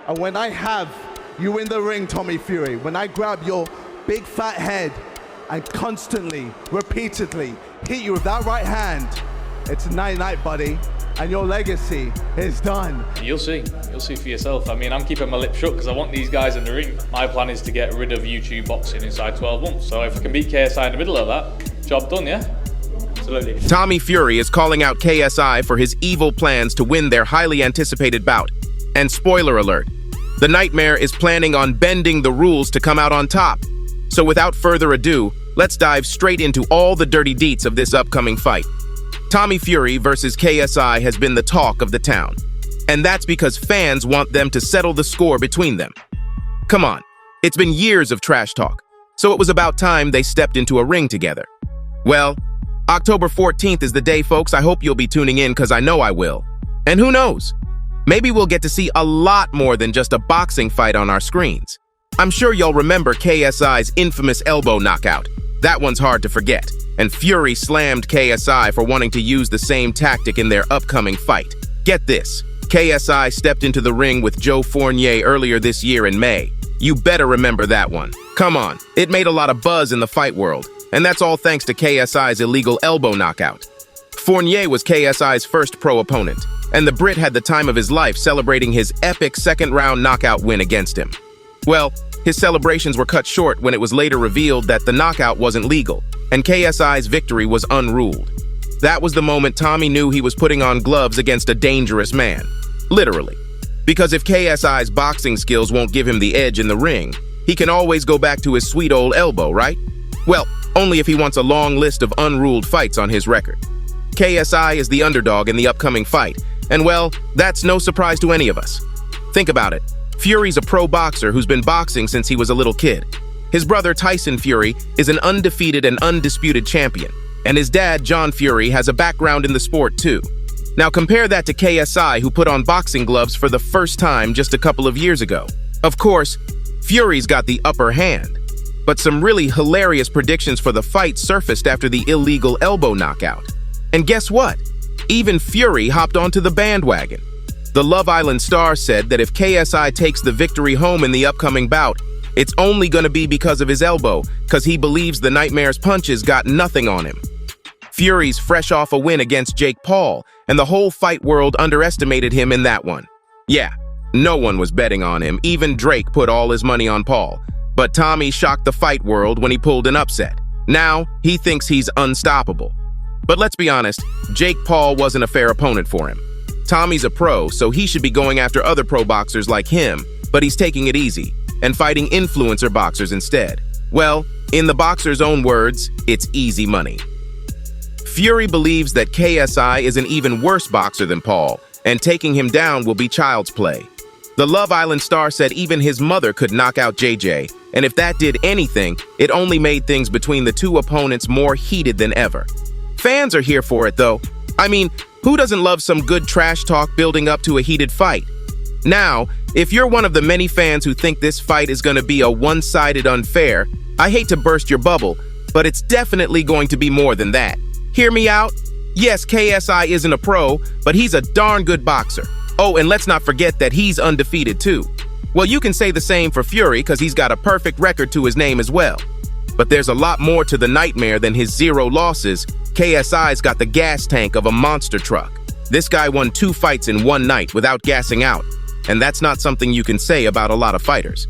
And when I have you in the ring, Tommy Fury, when I grab your big fat head and constantly, repeatedly hit you with that right hand, it's night-night, buddy, and your legacy is done. You'll see for yourself. I mean, I'm keeping my lips shut because I want these guys in the ring. My plan is to get rid of YouTube boxing inside 12 months. So if I can beat KSI in the middle of that, job done, yeah? Absolutely. Tommy Fury is calling out KSI for his evil plans to win their highly anticipated bout. And spoiler alert, the Nightmare is planning on bending the rules to come out on top. So without further ado, let's dive straight into all the dirty deets of this upcoming fight. Tommy Fury versus KSI has been the talk of the town. And that's because fans want them to settle the score between them. Come on, it's been years of trash talk, so it was about time they stepped into a ring together. Well, October 14th is the day, folks. I hope you'll be tuning in because I know I will. And who knows? Maybe we'll get to see a lot more than just a boxing fight on our screens. I'm sure you'll remember KSI's infamous elbow knockout. That one's hard to forget. And Fury slammed KSI for wanting to use the same tactic in their upcoming fight. Get this, KSI stepped into the ring with Joe Fournier earlier this year in May. You better remember that one. Come on, it made a lot of buzz in the fight world, and that's all thanks to KSI's illegal elbow knockout. Fournier was KSI's first pro opponent, and the Brit had the time of his life celebrating his epic second-round knockout win against him. Well, his celebrations were cut short when it was later revealed that the knockout wasn't legal, and KSI's victory was unruled. That was the moment Tommy knew he was putting on gloves against a dangerous man. Literally. Because if KSI's boxing skills won't give him the edge in the ring, he can always go back to his sweet old elbow, right? Well, only if he wants a long list of unruled fights on his record. KSI is the underdog in the upcoming fight, and well, that's no surprise to any of us. Think about it. Fury's a pro boxer who's been boxing since he was a little kid. His brother Tyson Fury is an undefeated and undisputed champion, and his dad John Fury has a background in the sport too. Now compare that to KSI, who put on boxing gloves for the first time just a couple of years ago. Of course, Fury's got the upper hand, but some really hilarious predictions for the fight surfaced after the illegal elbow knockout. And guess what? Even Fury hopped onto the bandwagon. The Love Island star said that if KSI takes the victory home in the upcoming bout, it's only gonna be because of his elbow, because he believes the Nightmare's punches got nothing on him. Fury's fresh off a win against Jake Paul, and the whole fight world underestimated him in that one. Yeah, no one was betting on him, even Drake put all his money on Paul. But Tommy shocked the fight world when he pulled an upset. Now, he thinks he's unstoppable. But let's be honest, Jake Paul wasn't a fair opponent for him. Tommy's a pro, so he should be going after other pro boxers like him, but he's taking it easy and fighting influencer boxers instead. Well, in the boxer's own words, it's easy money. Fury believes that KSI is an even worse boxer than Paul, and taking him down will be child's play. The Love Island star said even his mother could knock out JJ, and if that did anything, it only made things between the two opponents more heated than ever. Fans are here for it, though. I mean, who doesn't love some good trash talk building up to a heated fight? Now, if you're one of the many fans who think this fight is going to be a one-sided unfair, I hate to burst your bubble, but it's definitely going to be more than that. Hear me out? Yes, KSI isn't a pro, but he's a darn good boxer. Oh, and let's not forget that he's undefeated too. Well, you can say the same for Fury because he's got a perfect record to his name as well. But there's a lot more to the Nightmare than his 0 losses. KSI's got the gas tank of a monster truck. This guy won 2 fights in one night without gassing out, and that's not something you can say about a lot of fighters.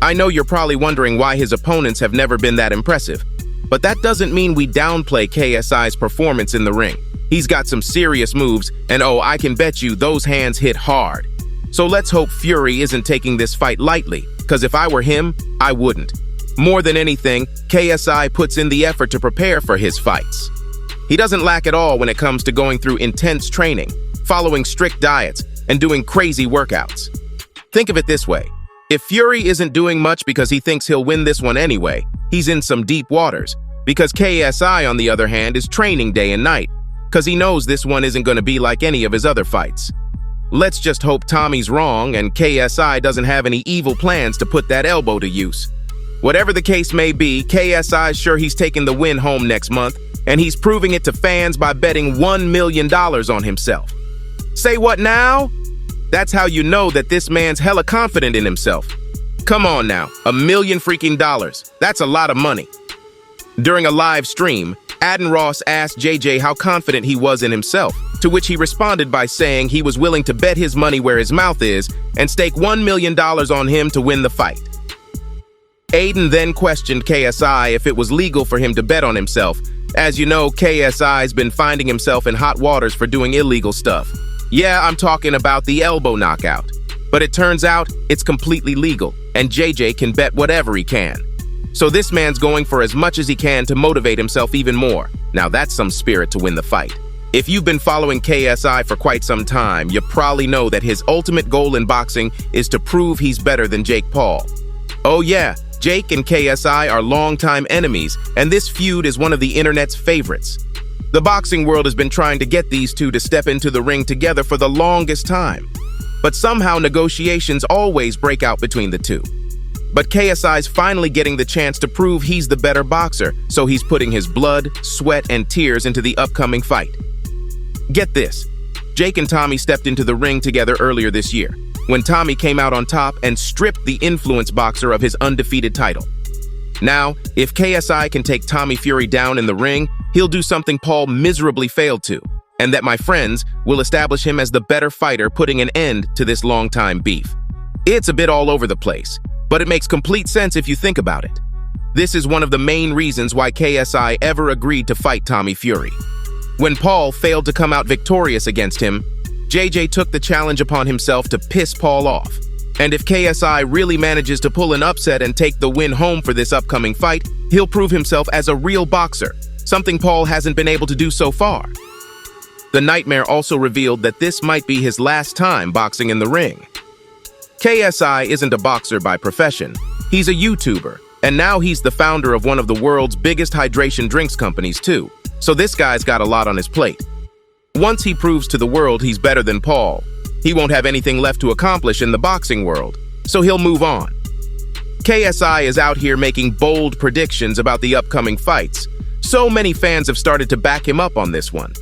I know you're probably wondering why his opponents have never been that impressive, but that doesn't mean we downplay KSI's performance in the ring. He's got some serious moves, and oh, I can bet you those hands hit hard. So let's hope Fury isn't taking this fight lightly, because if I were him, I wouldn't. More than anything, KSI puts in the effort to prepare for his fights. He doesn't lack at all when it comes to going through intense training, following strict diets, and doing crazy workouts. Think of it this way. If Fury isn't doing much because he thinks he'll win this one anyway, he's in some deep waters, because KSI, on the other hand, is training day and night, because he knows this one isn't going to be like any of his other fights. Let's just hope Tommy's wrong and KSI doesn't have any evil plans to put that elbow to use. Whatever the case may be, KSI's sure he's taking the win home next month, and he's proving it to fans by betting $1 million on himself. Say what now? That's how you know that this man's hella confident in himself. Come on now, $1 million freaking dollars. That's a lot of money. During a live stream, Adin Ross asked JJ how confident he was in himself, to which he responded by saying he was willing to bet his money where his mouth is and stake $1 million on him to win the fight. Adin then questioned KSI if it was legal for him to bet on himself. As you know, KSI's been finding himself in hot waters for doing illegal stuff. Yeah, I'm talking about the elbow knockout. But it turns out it's completely legal, and JJ can bet whatever he can. So this man's going for as much as he can to motivate himself even more. Now that's some spirit to win the fight. If you've been following KSI for quite some time, you probably know that his ultimate goal in boxing is to prove he's better than Jake Paul. Oh yeah, Jake and KSI are longtime enemies, and this feud is one of the internet's favorites. The boxing world has been trying to get these two to step into the ring together for the longest time. But somehow negotiations always break out between the two. But KSI's finally getting the chance to prove he's the better boxer, so he's putting his blood, sweat, and tears into the upcoming fight. Get this, Jake and Tommy stepped into the ring together earlier this year, when Tommy came out on top and stripped the influence boxer of his undefeated title. Now, if KSI can take Tommy Fury down in the ring, he'll do something Paul miserably failed to, and that, my friends, will establish him as the better fighter, putting an end to this long-time beef. It's a bit all over the place, but it makes complete sense if you think about it. This is one of the main reasons why KSI ever agreed to fight Tommy Fury. When Paul failed to come out victorious against him, JJ took the challenge upon himself to piss Paul off. And if KSI really manages to pull an upset and take the win home for this upcoming fight, he'll prove himself as a real boxer, something Paul hasn't been able to do so far. The Nightmare also revealed that this might be his last time boxing in the ring. KSI isn't a boxer by profession. He's a YouTuber, and now he's the founder of one of the world's biggest hydration drinks companies too. So this guy's got a lot on his plate. Once he proves to the world he's better than Paul, he won't have anything left to accomplish in the boxing world, so he'll move on. KSI is out here making bold predictions about the upcoming fights. So many fans have started to back him up on this one.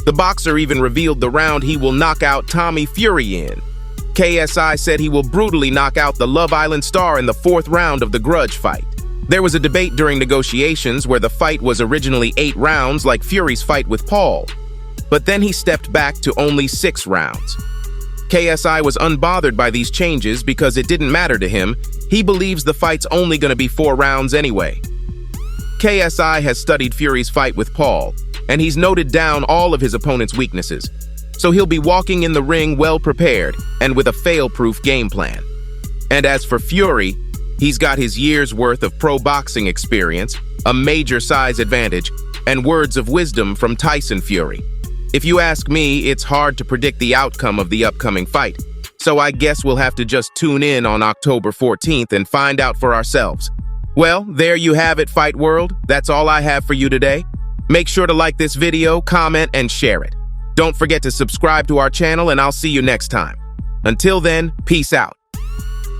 The boxer even revealed the round he will knock out Tommy Fury in. KSI said he will brutally knock out the Love Island star in the 4th round of the grudge fight. There was a debate during negotiations where the fight was originally 8 rounds like Fury's fight with Paul, but then he stepped back to only 6 rounds. KSI was unbothered by these changes because it didn't matter to him. He believes the fight's only going to be 4 rounds anyway. KSI has studied Fury's fight with Paul, and he's noted down all of his opponent's weaknesses. So he'll be walking in the ring well prepared and with a fail-proof game plan. And as for Fury, he's got his year's worth of pro boxing experience, a major size advantage, and words of wisdom from Tyson Fury. If you ask me, it's hard to predict the outcome of the upcoming fight, so I guess we'll have to just tune in on October 14th and find out for ourselves. Well, there you have it, Fight World. That's all I have for you today. Make sure to like this video, comment, and share it. Don't forget to subscribe to our channel, and I'll see you next time. Until then, peace out.